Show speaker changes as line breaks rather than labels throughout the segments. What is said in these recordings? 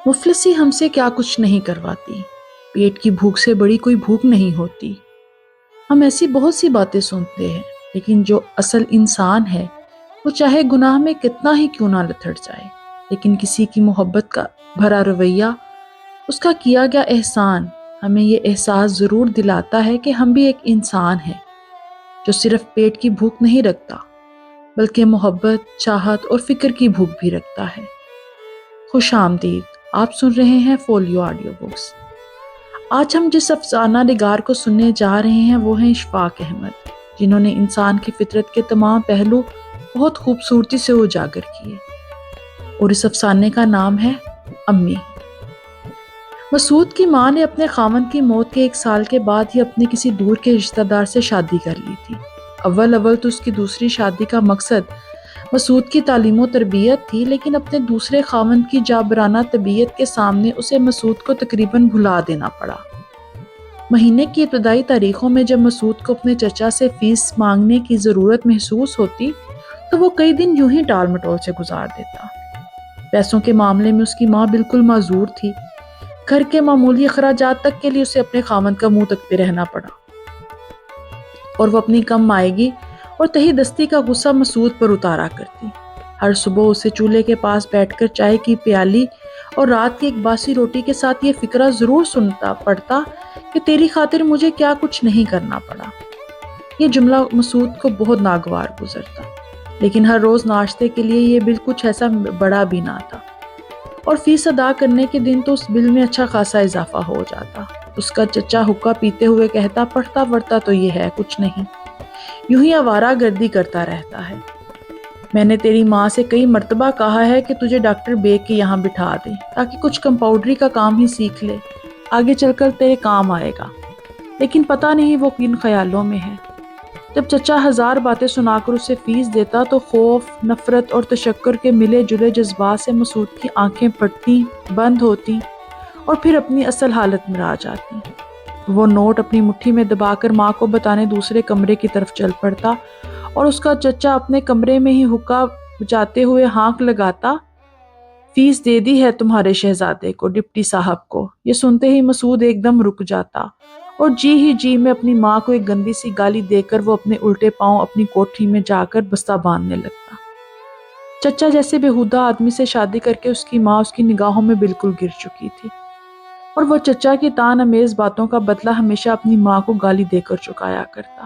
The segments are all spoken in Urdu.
مفلسی ہم سے کیا کچھ نہیں کرواتی، پیٹ کی بھوک سے بڑی کوئی بھوک نہیں ہوتی۔ ہم ایسی بہت سی باتیں سنتے ہیں، لیکن جو اصل انسان ہے وہ چاہے گناہ میں کتنا ہی کیوں نہ لتھڑ جائے، لیکن کسی کی محبت کا بھرا رویہ، اس کا کیا گیا احسان ہمیں یہ احساس ضرور دلاتا ہے کہ ہم بھی ایک انسان ہیں جو صرف پیٹ کی بھوک نہیں رکھتا بلکہ محبت، چاہت اور فکر کی بھوک بھی رکھتا ہے۔ خوش آمدید، آپ سن رہے ہیں فولیو آڈیو بکس۔ آج ہم جس افسانہ نگار کو سننے جا رہے ہیں وہ ہیں اشفاق احمد، جنہوں نے انسان کی فطرت کے تمام پہلو بہت خوبصورتی سے اجاگر کیے، اور اس افسانے کا نام ہے امی۔ مسعود کی ماں نے اپنے خاوند کی موت کے 1 سال کے بعد ہی اپنے کسی دور کے رشتہ دار سے شادی کر لی تھی۔ اول تو اس کی دوسری شادی کا مقصد مسعود کی تعلیم و تربیت تھی، لیکن اپنے دوسرے خاوند کی جابرانہ طبیعت کے سامنے اسے مسعود کو تقریباً بھلا دینا پڑا۔ مہینے کی ابتدائی تاریخوں میں جب مسعود کو اپنے چچا سے فیس مانگنے کی ضرورت محسوس ہوتی تو وہ کئی دن یوں ہی ٹال مٹول سے گزار دیتا۔ پیسوں کے معاملے میں اس کی ماں بالکل معذور تھی۔ گھر کے معمولی اخراجات تک کے لیے اسے اپنے خاوند کا منہ تکتے رہنا پڑا، اور وہ اپنی کم مائیگی اور تہی دستی کا غصہ مسعود پر اتارا کرتی۔ ہر صبح اسے چولہے کے پاس بیٹھ کر چائے کی پیالی اور رات کی ایک باسی روٹی کے ساتھ یہ فقرہ ضرور سنتا پڑتا کہ تیری خاطر مجھے کیا کچھ نہیں کرنا پڑا۔ یہ جملہ مسعود کو بہت ناگوار گزرتا، لیکن ہر روز ناشتے کے لیے یہ بل کچھ ایسا بڑا بھی نہ تھا، اور فیس ادا کرنے کے دن تو اس بل میں اچھا خاصا اضافہ ہو جاتا۔ اس کا چچا حقہ پیتے ہوئے کہتا، پڑھتا پڑھتا تو یہ ہے کچھ نہیں، یوں ہی آوارہ گردی کرتا رہتا ہے۔ میں نے تیری ماں سے کئی مرتبہ کہا ہے کہ تجھے ڈاکٹر بیگ کے یہاں بٹھا دے تاکہ کچھ کمپاؤنڈری کا کام ہی سیکھ لے، آگے چل کر تیرے کام آئے گا، لیکن پتہ نہیں وہ کن خیالوں میں ہے۔ جب چچا 1000 باتیں سنا کر اسے فیس دیتا تو خوف، نفرت اور تشکر کے ملے جلے جذبات سے مسعود کی آنکھیں پھٹتی، بند ہوتی اور پھر اپنی اصل حالت میں آ جاتی۔ وہ نوٹ اپنی مٹھی میں دبا کر ماں کو بتانے دوسرے کمرے کی طرف چل پڑتا، اور اس کا چچا اپنے کمرے میں ہی حقہ بجاتے ہوئے ہانک لگاتا، فیس دے دی ہے تمہارے شہزادے کو، ڈپٹی صاحب کو۔ یہ سنتے ہی مسعود ایک دم رک جاتا، اور جی میں اپنی ماں کو ایک گندی سی گالی دے کر وہ اپنے الٹے پاؤں اپنی کوٹھی میں جا کر بستہ باندھنے لگتا۔ چچا جیسے بےہودہ آدمی سے شادی کر کے اس کی ماں اس کی نگاہوں میں بالکل گر چکی تھی، اور وہ چچا کی تان امیز باتوں کا بدلہ ہمیشہ اپنی ماں کو گالی دے کر چکایا کرتا۔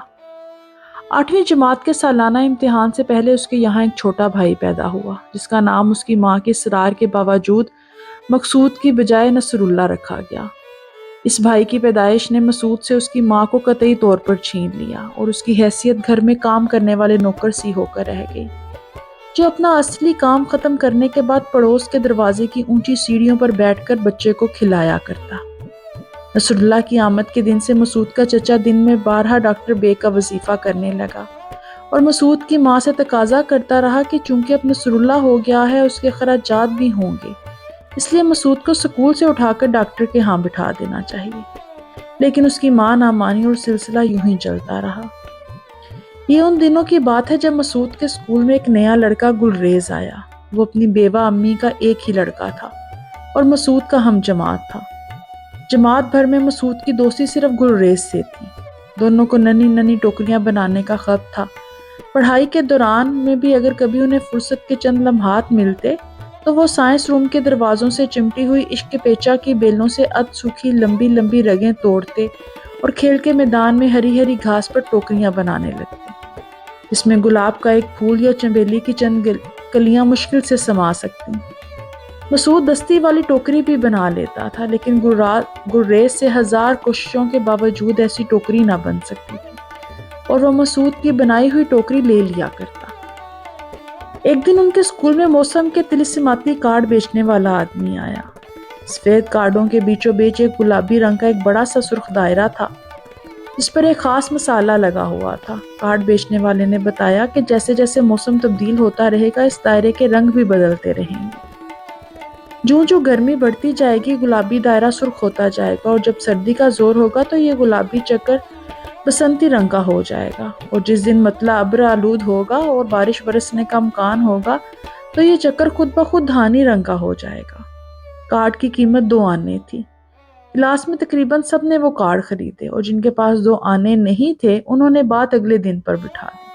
8ویں جماعت کے سالانہ امتحان سے پہلے اس کے یہاں ایک چھوٹا بھائی پیدا ہوا، جس کا نام اس کی ماں کے اصرار کے باوجود مقصود کی بجائے نصر اللہ رکھا گیا۔ اس بھائی کی پیدائش نے مسعود سے اس کی ماں کو قطعی طور پر چھین لیا، اور اس کی حیثیت گھر میں کام کرنے والے نوکر سی ہو کر رہ گئی، جو اپنا اصلی کام ختم کرنے کے بعد پڑوس کے دروازے کی اونچی سیڑھیوں پر بیٹھ کر بچے کو کھلایا کرتا۔ نصر اللہ کی آمد کے دن سے مسعود کا چچا دن میں 12 ڈاکٹر بیگ کا وظیفہ کرنے لگا، اور مسعود کی ماں سے تقاضا کرتا رہا کہ چونکہ اب نصر اللہ ہو گیا ہے اس کے اخراجات بھی ہوں گے، اس لیے مسعود کو سکول سے اٹھا کر ڈاکٹر کے ہاں بٹھا دینا چاہیے، لیکن اس کی ماں نہ مانی اور سلسلہ یوں ہی چلتا رہا۔ یہ ان دنوں کی بات ہے جب مسعود کے سکول میں ایک نیا لڑکا گلریز آیا۔ وہ اپنی بیوہ امی کا ایک ہی لڑکا تھا اور مسعود کا ہم جماعت تھا۔ جماعت بھر میں مسعود کی دوستی صرف گلریز سے تھی۔ دونوں کو ننھی ننھی ٹوکریاں بنانے کا خواب تھا۔ پڑھائی کے دوران میں بھی اگر کبھی انہیں فرصت کے چند لمحات ملتے تو وہ سائنس روم کے دروازوں سے چمٹی ہوئی عشق پیچا کی بیلوں سے اد سوکھی لمبی لمبی رگیں توڑتے اور کھیل کے میدان میں ہری ہری گھاس پر ٹوکریاں بنانے لگتے، جس میں گلاب کا ایک پھول یا چنبیلی کی چند کلیاں مشکل سے سما سکتی۔ مسعود دستی والی ٹوکری بھی بنا لیتا تھا، لیکن گلریز سے 1000 کوششوں کے باوجود ایسی ٹوکری نہ بن سکتی تھی، اور وہ مسعود کی بنائی ہوئی ٹوکری لے لیا کرتا۔ ایک دن ان کے اسکول میں موسم کے طلسماتی کارڈ بیچنے والا آدمی آیا۔ سفید کارڈوں کے بیچوں بیچ ایک گلابی رنگ کا ایک بڑا سا سرخ دائرہ تھا، جس پر ایک خاص مسالہ لگا ہوا تھا۔ کارڈ بیچنے والے نے بتایا کہ جیسے جیسے موسم تبدیل ہوتا رہے گا اس دائرے کے رنگ بھی بدلتے رہیں گے۔ جو گرمی بڑھتی جائے گی گلابی دائرہ سرخ ہوتا جائے گا، اور جب سردی کا زور ہوگا تو یہ گلابی چکر بسنتی رنگ کا ہو جائے گا، اور جس دن مطلع ابر آلود ہوگا اور بارش برسنے کا امکان ہوگا تو یہ چکر خود بخود دھانی رنگ کا ہو جائے گا۔ کارڈ کی قیمت 2 آنے تھی۔ کلاس میں تقریباً سب نے وہ کارڈ خریدے اور جن کے پاس 2 آنے نہیں تھے انہوں نے بات اگلے دن پر بٹھا دی۔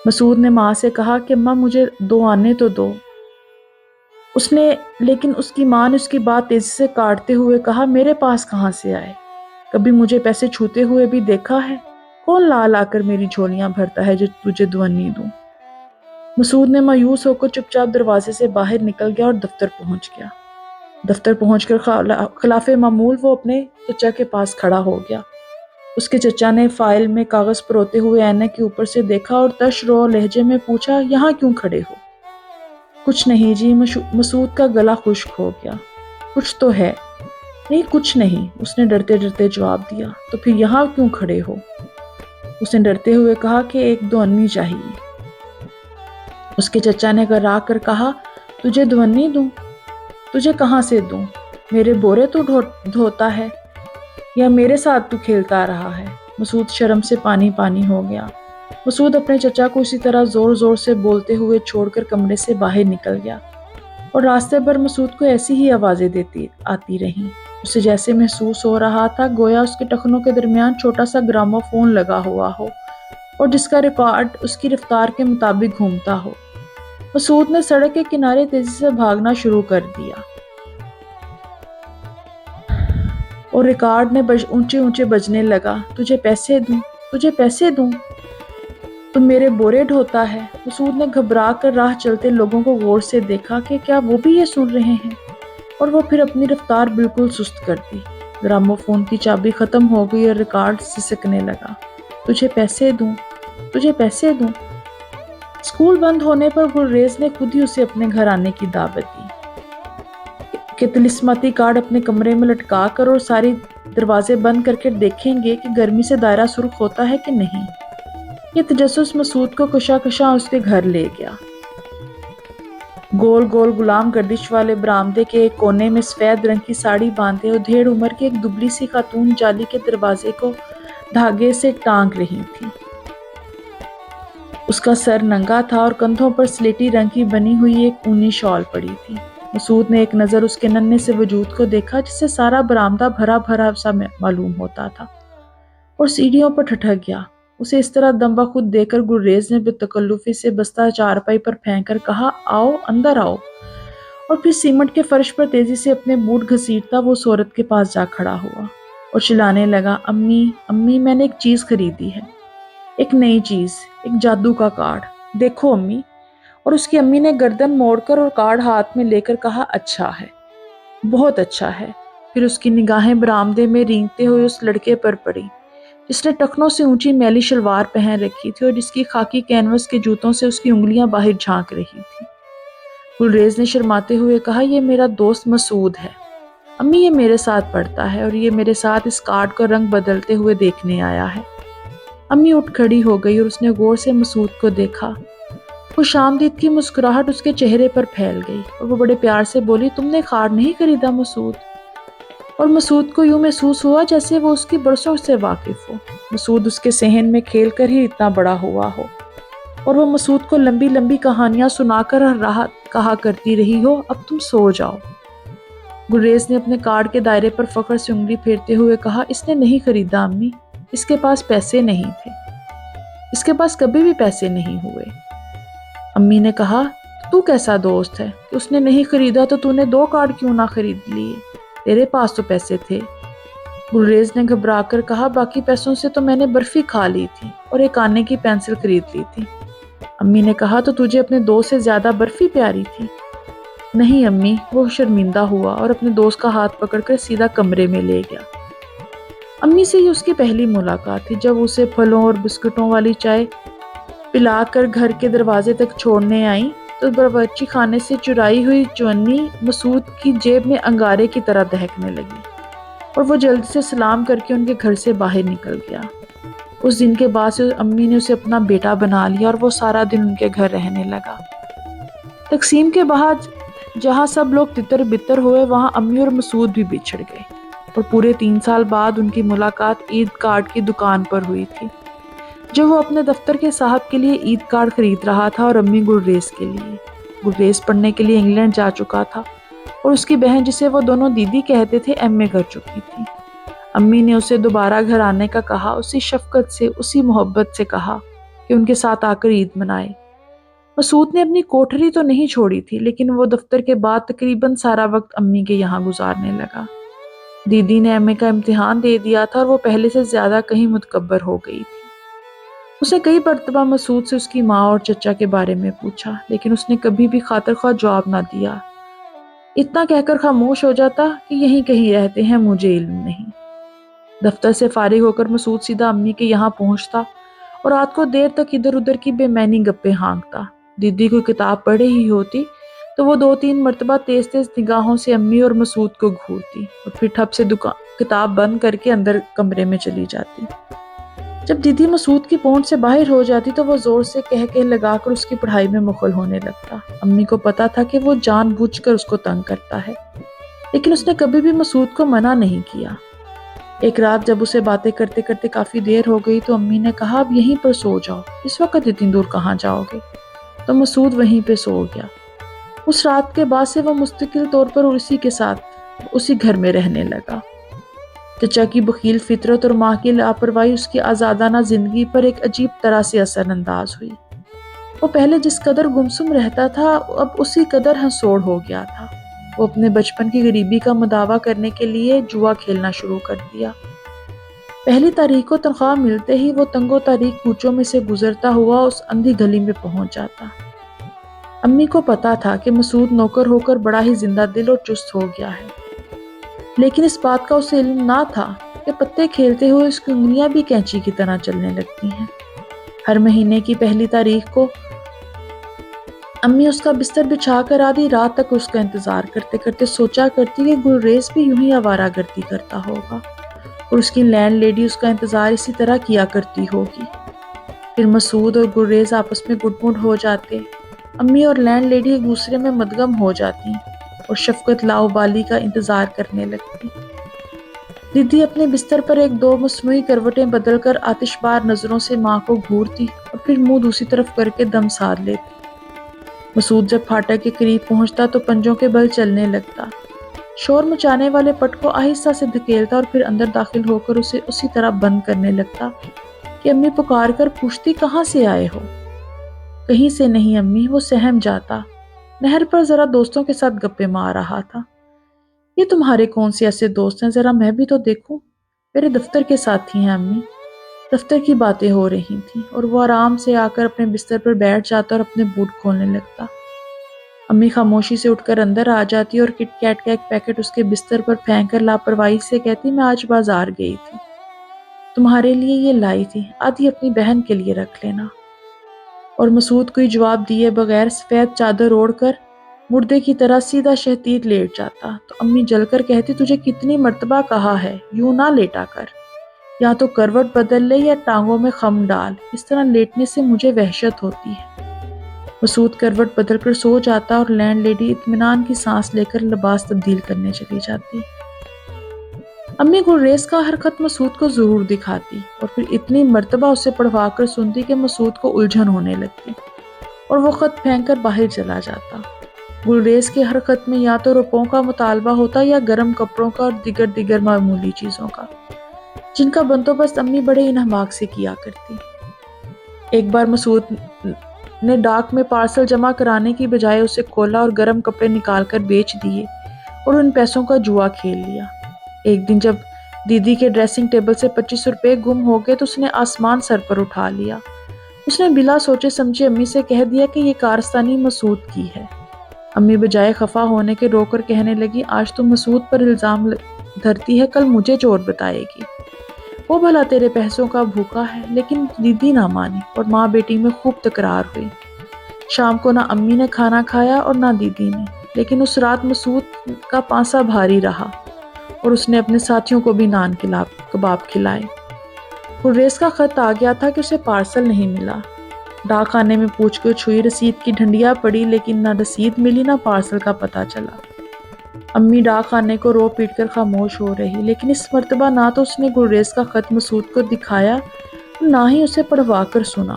مسعود نے ماں سے کہا کہ ماں مجھے 2 آنے تو دو۔ لیکن اس کی ماں نے اس کی بات تیزی سے کاٹتے ہوئے کہا میرے پاس کہاں سے آئے؟ کبھی مجھے پیسے چھوتے ہوئے بھی دیکھا ہے؟ کون لا لا کر میری جھولیاں بھرتا ہے جو تجھے 2 آنے دوں؟ مسعود نے مایوس ہو کر چپ چاپ دروازے سے باہر نکل گیا اور دفتر پہنچ گیا۔ دفتر پہنچ کر خلاف معمول وہ اپنے چچا کے پاس کھڑا ہو گیا۔ اس کے چچا نے فائل میں کاغذ پروتے ہوئے اینے کے اوپر سے دیکھا اور تش رو لہجے میں پوچھا یہاں کیوں کھڑے ہو؟ کچھ نہیں جی، مسعود کا گلا خشک ہو گیا۔ کچھ تو ہے؟ نہیں کچھ نہیں، اس نے ڈرتے ڈرتے جواب دیا۔ تو پھر یہاں کیوں کھڑے ہو؟ اس نے ڈرتے ہوئے کہا کہ 1 2 آنے چاہیے۔ اس کے چچا نے گھبرا کر کہا تجھے 2 آنے دوں؟ تجھے کہاں سے دوں؟ میرے بورے تو دھوتا ہے یا میرے ساتھ تو کھیلتا رہا ہے؟ مسعود شرم سے پانی پانی ہو گیا۔ مسعود اپنے چچا کو اسی طرح زور زور سے بولتے ہوئے چھوڑ کر کمرے سے باہر نکل گیا اور راستے پر مسعود کو ایسی ہی آوازیں آتی رہیں۔ اسے جیسے محسوس ہو رہا تھا گویا اس کے ٹخنوں کے درمیان چھوٹا سا گرامو فون لگا ہوا ہو اور جس کا ریکارڈ اس کی رفتار کے مطابق گھومتا ہو۔ مسعود نے سڑک کے کنارے تیزی سے بھاگنا شروع کر دیا اور ریکارڈ نے اونچے اونچے بجنے لگا۔ تجھے پیسے دوں؟ تجھے پیسے دوں؟ تم میرے بورے ڈھوتا ہے۔ مسعود نے گھبرا کر راہ چلتے لوگوں کو غور سے دیکھا کہ کیا وہ بھی یہ سن رہے ہیں، اور وہ پھر اپنی رفتار بالکل سست کر دی۔ گرامو فون کی چابی ختم ہو گئی اور ریکارڈ سسکنے لگا۔ تجھے پیسے دوں؟ تجھے پیسے دوں؟ اسکول بند ہونے پر گلریز نے خود ہی اسے اپنے گھر آنے کی دعوت دی کہ طلسماتی کارڈ اپنے کمرے میں لٹکا کر اور ساری دروازے بند کر کے دیکھیں گے کہ گرمی سے دائرہ سرخ ہوتا ہے کہ نہیں۔ یہ تجسس مسعود کو کشا کشا اس کے گھر لے گیا۔ گول گول غلام گردش والے برآمدے کے ایک کونے میں سفید رنگ کی ساڑی باندھے اور دھیڑ عمر کی ایک دبلی سی خاتون جالی کے دروازے کو دھاگے سے ٹانگ رہی تھی۔ اس کا سر ننگا تھا اور کندھوں پر سلیٹی رنگ کی بنی ہوئی ایک اونی شال پڑی تھی۔ مسعود نے ایک نظر اس کے ننھے سے وجود کو دیکھا جس سے سارا برآمدہ بھرا بھرا سا معلوم ہوتا تھا، اور سیڑھیوں پر ٹھٹک گیا۔ اسے اس طرح دم بخود دیکھ کر گلریز نے بے تکلفی سے بستہ چارپائی پر پھینک کر کہا آؤ اندر آؤ، اور پھر سیمنٹ کے فرش پر تیزی سے اپنے بوٹ گھسیٹتا وہ اس عورت کے پاس جا کھڑا ہوا اور چلانے لگا امی امی میں نے ایک چیز خریدی ہے، ایک نئی چیز، ایک جادو کا کارڈ، دیکھو امی۔ اور اس کی امی نے گردن موڑ کر اور کارڈ ہاتھ میں لے کر کہا اچھا ہے، بہت اچھا ہے۔ پھر اس کی نگاہیں برآمدے میں رینگتے ہوئے اس لڑکے پر پڑی جس نے ٹخنوں سے اونچی میلی شلوار پہن رکھی تھی اور جس کی خاکی کینوس کے جوتوں سے اس کی انگلیاں باہر جھانک رہی تھی۔ گلریز نے شرماتے ہوئے کہا یہ میرا دوست مسعود ہے امی، یہ میرے ساتھ پڑھتا ہے اور یہ میرے ساتھ اس کارڈ کا رنگ بدلتے ہوئے دیکھنے آیا ہے۔ امی اٹھ کھڑی ہو گئی اور اس نے غور سے مسعود کو دیکھا۔ خوش آمدید کی مسکراہٹ اس کے چہرے پر پھیل گئی اور وہ بڑے پیار سے بولی تم نے کارڈ نہیں خریدا مسعود؟ اور مسعود کو یوں محسوس ہوا جیسے وہ اس کی برسوں سے واقف ہو۔ مسعود اس کے صحن میں کھیل کر ہی اتنا بڑا ہوا ہو اور وہ مسعود کو لمبی لمبی کہانیاں سنا کر راحت کہا کرتی رہی ہو اب تم سو جاؤ۔ گلریز نے اپنے کارڈ کے دائرے پر فخر سے انگلی پھیرتے ہوئے کہا اس نے نہیں خریدا امی، اس کے پاس پیسے نہیں تھے، اس کے پاس کبھی بھی پیسے نہیں ہوئے۔ امی نے کہا تو کیسا دوست ہے کہ اس نے نہیں خریدا تو تو نے 2 کارڈ کیوں نہ خرید لیے، تیرے پاس تو پیسے تھے۔ گلریز نے گھبرا کر کہا باقی پیسوں سے تو میں نے برفی کھا لی تھی اور ایک آنے کی پینسل خرید لی تھی۔ امی نے کہا تو تجھے اپنے دوست سے زیادہ برفی پیاری تھی؟ نہیں امی، وہ شرمندہ ہوا اور اپنے دوست کا ہاتھ پکڑ کر سیدھا کمرے میں لے گیا۔ امی سے یہ اس کی پہلی ملاقات تھی جب اسے پھلوں اور بسکٹوں والی چائے پلا کر گھر کے دروازے تک چھوڑنے آئیں تو باورچی خانے سے چرائی ہوئی چونی مسعود کی جیب میں انگارے کی طرح دہکنے لگی اور وہ جلدی سے سلام کر کے ان کے گھر سے باہر نکل گیا۔ اس دن کے بعد سے امی نے اسے اپنا بیٹا بنا لیا اور وہ سارا دن ان کے گھر رہنے لگا۔ تقسیم کے بعد جہاں سب لوگ تتر بتر ہوئے وہاں امی اور مسعود بھی بچھڑ گئے اور پورے 3 سال بعد ان کی ملاقات عید کارڈ کی دکان پر ہوئی تھی جو وہ اپنے دفتر کے صاحب کے لیے عید کارڈ خرید رہا تھا اور امی گلریز کے لیے۔ گلریز پڑھنے کے لیے انگلینڈ جا چکا تھا اور اس کی بہن جسے وہ دونوں دیدی کہتے تھے ایم اے کر چکی تھی۔ امی نے اسے دوبارہ گھر آنے کا کہا، اسی شفقت سے، اسی محبت سے کہا کہ ان کے ساتھ آ کر عید منائے۔ مسعود نے اپنی کوٹھری تو نہیں چھوڑی تھی، لیکن وہ دفتر کے بعد تقریباً سارا وقت امی کے یہاں گزارنے لگا۔ دیدی نے ایم اے کا امتحان دے دیا تھا اور وہ پہلے سے زیادہ کہیں متکبر ہو گئی تھی۔ اس نے کئی مرتبہ مسعود سے اس کی ماں اور چچا کے بارے میں پوچھا، لیکن اس نے کبھی بھی خاطر خواہ جواب نہ دیا، اتنا کہہ کر خاموش ہو جاتا کہ یہیں کہیں رہتے ہیں، مجھے علم نہیں۔ دفتر سے فارغ ہو کر مسعود سیدھا امی کے یہاں پہنچتا اور رات کو دیر تک ادھر ادھر کی بے معنی گپیں ہانکتا۔ دیدی کوئی کتاب پڑھے ہی ہوتی تو وہ 2-3 مرتبہ تیز تیز نگاہوں سے امی اور مسعود کو گھورتی اور پھر ٹھپ سے کتاب بند کر کے اندر کمرے میں چلی جاتی۔ جب دیدی مسعود کی پہنچ سے باہر ہو جاتی تو وہ زور سے کہہ لگا کر اس کی پڑھائی میں مخل ہونے لگتا۔ امی کو پتا تھا کہ وہ جان بوجھ کر اس کو تنگ کرتا ہے، لیکن اس نے کبھی بھی مسعود کو منع نہیں کیا۔ ایک رات جب اسے باتیں کرتے کرتے کافی دیر ہو گئی تو امی نے کہا، اب یہیں پر سو جاؤ، اس وقت اتنی دور کہاں جاؤ گے؟ تو مسعود وہیں پہ سو گیا۔ اس رات کے بعد سے وہ مستقل طور پر اسی کے ساتھ اسی گھر میں رہنے لگا۔ چچا کی بخیل فطرت اور ماں کی لاپرواہی اس کی آزادانہ زندگی پر ایک عجیب طرح سے اثر انداز ہوئی۔ وہ پہلے جس قدر گمسم رہتا تھا اب اسی قدر ہنسوڑ ہو گیا تھا۔ وہ اپنے بچپن کی غریبی کا مداوع کرنے کے لیے جوا کھیلنا شروع کر دیا۔ پہلی تاریخ کو تنخواہ ملتے ہی وہ تنگو تاریخ کوچوں میں سے گزرتا ہوا اس اندھی گلی میں پہنچ جاتا۔ امی کو پتا تھا کہ مسعود نوکر ہو کر بڑا ہی زندہ دل اور چست ہو گیا ہے، لیکن اس بات کا اسے علم نہ تھا کہ پتے کھیلتے ہوئے اس کی انگلیاں بھی کینچی کی طرح چلنے لگتی ہیں۔ ہر مہینے کی پہلی تاریخ کو امی اس کا بستر بچھا کر آدھی رات تک اس کا انتظار کرتے کرتے سوچا کرتی کہ گلریز بھی یوں ہی آوارہ گردی کرتا ہوگا اور اس کی لینڈ لیڈی اس کا انتظار اسی طرح کیا کرتی ہوگی۔ پھر مسعود اور گلریز آپس میں گڈ مڈ ہو جاتے، امی اور لینڈ لیڈی ایک دوسرے میں مدغم ہو جاتی اور شفقت لاؤبالی کا انتظار کرنے لگتی۔ دیدی اپنے بستر پر ایک دو مصنوعی کروٹیں بدل کر آتش بار نظروں سے ماں کو گھورتی اور پھر منہ دوسری طرف کر کے دم سادھ لیتی۔ مسعود جب پھاٹک کے قریب پہنچتا تو پنجوں کے بل چلنے لگتا، شور مچانے والے پٹ کو آہستہ سے دھکیلتا اور پھر اندر داخل ہو کر اسے اسی طرح بند کرنے لگتا کہ امی پکار کر پوچھتی، کہاں سے آئے ہو؟ کہیں سے نہیں امی، وہ سہم جاتا، نہر پر ذرا دوستوں کے ساتھ گپے مار رہا تھا۔ یہ تمہارے کون سے ایسے دوست ہیں، ذرا میں بھی تو دیکھوں۔ میرے دفتر کے ساتھی ہیں امی۔ دفتر کی باتیں ہو رہی تھیں اور وہ آرام سے آ کر اپنے بستر پر بیٹھ جاتا اور اپنے بوٹ کھولنے لگتا۔ امی خاموشی سے اٹھ کر اندر آ جاتی اور کٹ کیٹ کا ایک پیکٹ اس کے بستر پر پھینک کر لاپرواہی سے کہتی، میں آج بازار گئی تھی، تمہارے لیے یہ لائی تھی، آدھی اپنی بہن کے لیے رکھ لینا۔ اور مسعود کوئی جواب دیے بغیر سفید چادر اوڑھ کر مردے کی طرح سیدھا شہتیت لیٹ جاتا تو امی جل کر کہتی، تجھے کتنی مرتبہ کہا ہے یوں نہ لیٹا کر، یا تو کروٹ بدل لے یا ٹانگوں میں خم ڈال، اس طرح لیٹنے سے مجھے وحشت ہوتی ہے۔ مسعود کروٹ بدل کر سو جاتا اور لینڈ لیڈی اطمینان کی سانس لے کر لباس تبدیل کرنے چلی جاتی۔ امی گلریز کا ہر خط مسعود کو ضرور دکھاتی اور پھر اتنی مرتبہ اسے پڑھوا کر سنتی کہ مسعود کو الجھن ہونے لگتی اور وہ خط پھینک کر باہر چلا جاتا۔ گلریز کے ہر خط میں یا تو روپوں کا مطالبہ ہوتا یا گرم کپڑوں کا اور دیگر معمولی چیزوں کا، جن کا بندوبست امی بڑے انہماک سے کیا کرتی۔ ایک بار مسعود نے ڈاک میں پارسل جمع کرانے کی بجائے اسے کھولا اور گرم کپڑے نکال کر بیچ دیے اور ان پیسوں کا جوا کھیل لیا۔ ایک دن جب دیدی کے ڈریسنگ ٹیبل سے 25 روپے گم ہو گئے تو اس نے آسمان سر پر اٹھا لیا۔ اس نے بلا سوچے سمجھے امی سے کہہ دیا کہ یہ کارستانی مسعود کی ہے۔ امی بجائے خفا ہونے کے رو کر کہنے لگی، آج تو مسعود پر الزام دھرتی ہے، کل مجھے چور بتائے گی، وہ بھلا تیرے پیسوں کا بھوکا ہے۔ لیکن دیدی نہ مانی اور ماں بیٹی میں خوب تکرار ہوئی۔ شام کو نہ امی نے کھانا کھایا اور نہ دیدی نے، لیکن اس رات مسعود کا پانسا بھاری رہا اور اس نے اپنے ساتھیوں کو بھی نان کباب کھلائے۔ گلریز کا خط آ گیا تھا کہ اسے پارسل نہیں ملا۔ ڈاک خانے میں پوچھ گچھ ہوئی، رسید کی ڈھنڈیا پڑی، لیکن نہ رسید ملی نہ پارسل کا پتہ چلا۔ امی ڈاک خانے کو رو پیٹ کر خاموش ہو رہی، لیکن اس مرتبہ نہ تو اس نے گلریز کا خط مسعود کو دکھایا نہ ہی اسے پڑھوا کر سنا۔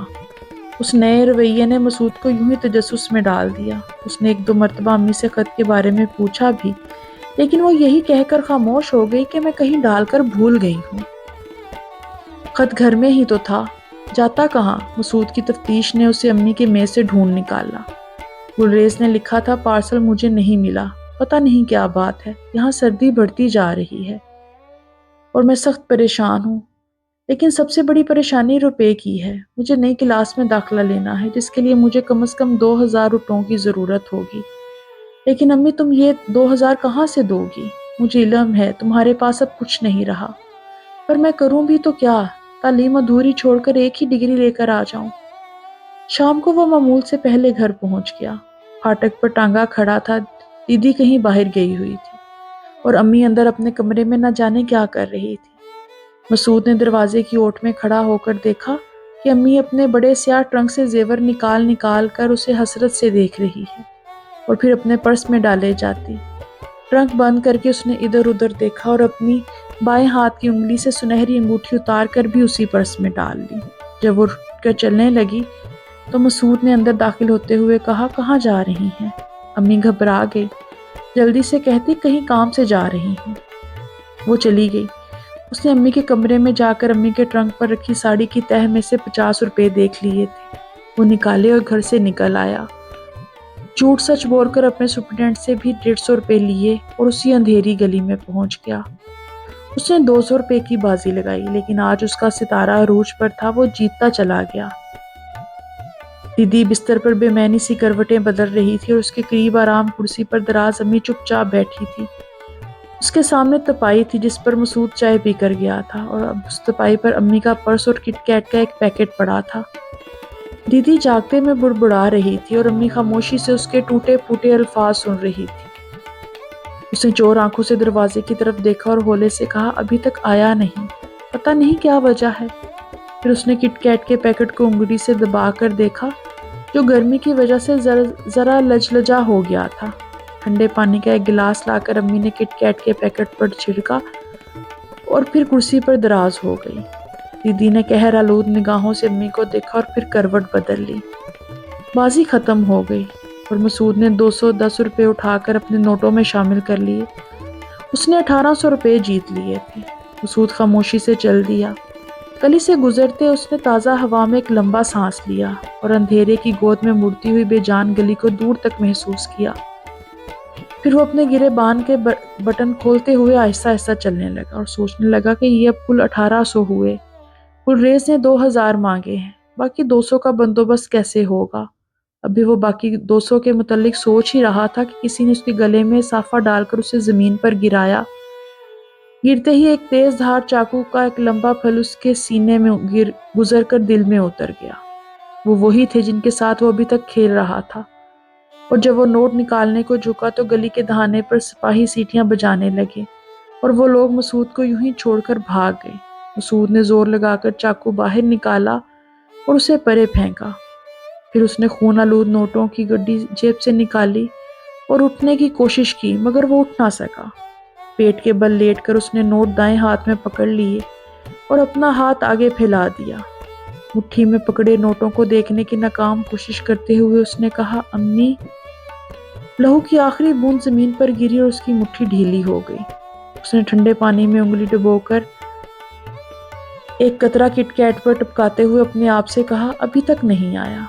اس نئے رویے نے مسعود کو یوں ہی تجسس میں ڈال دیا۔ اس نے ایک دو مرتبہ امی سے خط کے بارے میں پوچھا بھی، لیکن وہ یہی کہہ کر خاموش ہو گئی کہ میں کہیں ڈال کر بھول گئی ہوں۔ خط گھر میں ہی تو تھا، جاتا کہاں؟ مسعود کی تفتیش نے اسے امی کے میز سے ڈھونڈ نکالا۔ گلریز نے لکھا تھا، پارسل مجھے نہیں ملا، پتہ نہیں کیا بات ہے، یہاں سردی بڑھتی جا رہی ہے اور میں سخت پریشان ہوں۔ لیکن سب سے بڑی پریشانی روپے کی ہے۔ مجھے نئی کلاس میں داخلہ لینا ہے جس کے لیے مجھے کم از کم 2000 روپوں کی ضرورت ہوگی۔ لیکن امی تم یہ 2000 کہاں سے دو گی؟ مجھے علم ہے تمہارے پاس اب کچھ نہیں رہا، پر میں کروں بھی تو کیا؟ تعلیم ادھوری چھوڑ کر ایک ہی ڈگری لے کر آ جاؤں۔ شام کو وہ معمول سے پہلے گھر پہنچ گیا۔ پھاٹک پر ٹانگا کھڑا تھا، دیدی کہیں باہر گئی ہوئی تھی اور امی اندر اپنے کمرے میں نہ جانے کیا کر رہی تھی۔ مسعود نے دروازے کی اوٹ میں کھڑا ہو کر دیکھا کہ امی اپنے بڑے سیاہ ٹرنک سے زیور نکال نکال کر اسے حسرت سے دیکھ رہی ہے اور پھر اپنے پرس میں ڈالے جاتی۔ ٹرنک بند کر کے اس نے ادھر ادھر دیکھا اور اپنی بائیں ہاتھ کی انگلی سے سنہری انگوٹھی اتار کر بھی اسی پرس میں ڈال لی۔ جب وہ اٹھ کر چلنے لگی تو مسعود نے اندر داخل ہوتے ہوئے کہا، کہاں جا رہی ہیں؟ امی گھبرا گئی، جلدی سے کہتی، کہیں کام سے جا رہی ہوں۔ وہ چلی گئی۔ اس نے امی کے کمرے میں جا کر امی کے ٹرنک پر رکھی ساڑی کی تہہ میں سے 50 روپے دیکھ لیے تھے۔ وہ نکالے اور گھر سے نکل آیا۔ جھوٹ سچ بول کر اپنے سپرنٹینڈنٹ سے بھی 150 روپے لیے اور اسی اندھیری گلی میں پہنچ گیا۔ اس نے 200 روپے کی بازی لگائی، لیکن آج اس کا ستارہ عروج پر تھا، وہ جیتتا چلا گیا۔ دیدی بستر پر بے معنی سی کروٹیں بدل رہی تھی اور اس کے قریب آرام کرسی پر دراز امی چپ چاپ بیٹھی تھی۔ اس کے سامنے تپائی تھی جس پر مسعود چائے پی کر گیا تھا اور اب اس تپائی پر امی کا پرس اور کٹ کیٹ کا ایک پیکٹ پڑا تھا۔ دیدی جاگتے میں بڑبڑا رہی تھی اور امی خاموشی سے اس کے ٹوٹے پھوٹے الفاظ سن رہی تھی۔ اس نے چور آنکھوں سے دروازے کی طرف دیکھا اور ہولے سے کہا، ابھی تک آیا نہیں، پتہ نہیں کیا وجہ ہے۔ پھر اس نے کٹ کیٹ کے پیکٹ کو انگلی سے دبا کر دیکھا جو گرمی کی وجہ سے ذرا لجلجا ہو گیا تھا۔ ٹھنڈے پانی کا ایک گلاس لا کر امی نے کٹ کیٹ کے پیکٹ پر چھڑکا اور پھر کرسی پر دراز ہو گئی۔ دیدی نے قہر آلود نگاہوں سے امی کو دیکھا اور پھر کروٹ بدل لی۔ بازی ختم ہو گئی اور مسعود نے 210 روپے اٹھا کر اپنے نوٹوں میں شامل کر لیے۔ اس نے 1800 روپے جیت لیے تھے۔ مسعود خاموشی سے چل دیا۔ گلی سے گزرتے اس نے تازہ ہوا میں ایک لمبا سانس لیا اور اندھیرے کی گود میں مڑتی ہوئی بے جان گلی کو دور تک محسوس کیا۔ پھر وہ اپنے گرے بان کے بٹن کھولتے ہوئے آہستہ آہستہ چلنے لگا اور سوچنے لگا کہ یہ اب کل 1800 ہوئے۔ گلریز نے 2000 مانگے ہیں، باقی 200 کا بندوبست کیسے ہوگا؟ ابھی وہ باقی 200 کے متعلق سوچ ہی رہا تھا کہ کسی نے اس کے گلے میں صافہ ڈال کر اسے زمین پر گرایا۔ گرتے ہی ایک تیز دھار چاقو کا ایک لمبا پھل اس کے سینے میں گزر کر دل میں اتر گیا۔ وہ وہی تھے جن کے ساتھ وہ ابھی تک کھیل رہا تھا، اور جب وہ نوٹ نکالنے کو جھکا تو گلی کے دہانے پر سپاہی سیٹیاں بجانے لگے اور وہ لوگ مسعود کو یوں ہی چھوڑ کر بھاگ گئے۔ مسعود نے زور لگا کر چاقو باہر نکالا اور اسے پرے پھینکا۔ پھر اس نے خون آلود نوٹوں کی گڈی جیب سے نکالی اور اٹھنے کی کوشش کی، مگر وہ اٹھ نہ سکا۔ پیٹ کے بل لیٹ کر اس نے نوٹ دائیں ہاتھ میں پکڑ لیے اور اپنا ہاتھ آگے پھیلا دیا۔ مٹھی میں پکڑے نوٹوں کو دیکھنے کی ناکام کوشش کرتے ہوئے اس نے کہا، امی۔ لہو کی آخری بوند زمین پر گری اور اس کی مٹھی ڈھیلی ہو گئی۔ اس نے ٹھنڈے پانی میں انگلی ڈبو کر ایک قطرہ کٹ کیٹ پر ٹپکاتے ہوئے اپنے آپ سے کہا، ابھی تک نہیں آیا۔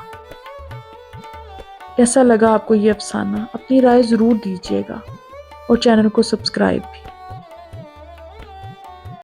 کیسا لگا آپ کو یہ افسانہ؟ اپنی رائے ضرور دیجیے گا اور چینل کو سبسکرائب بھی۔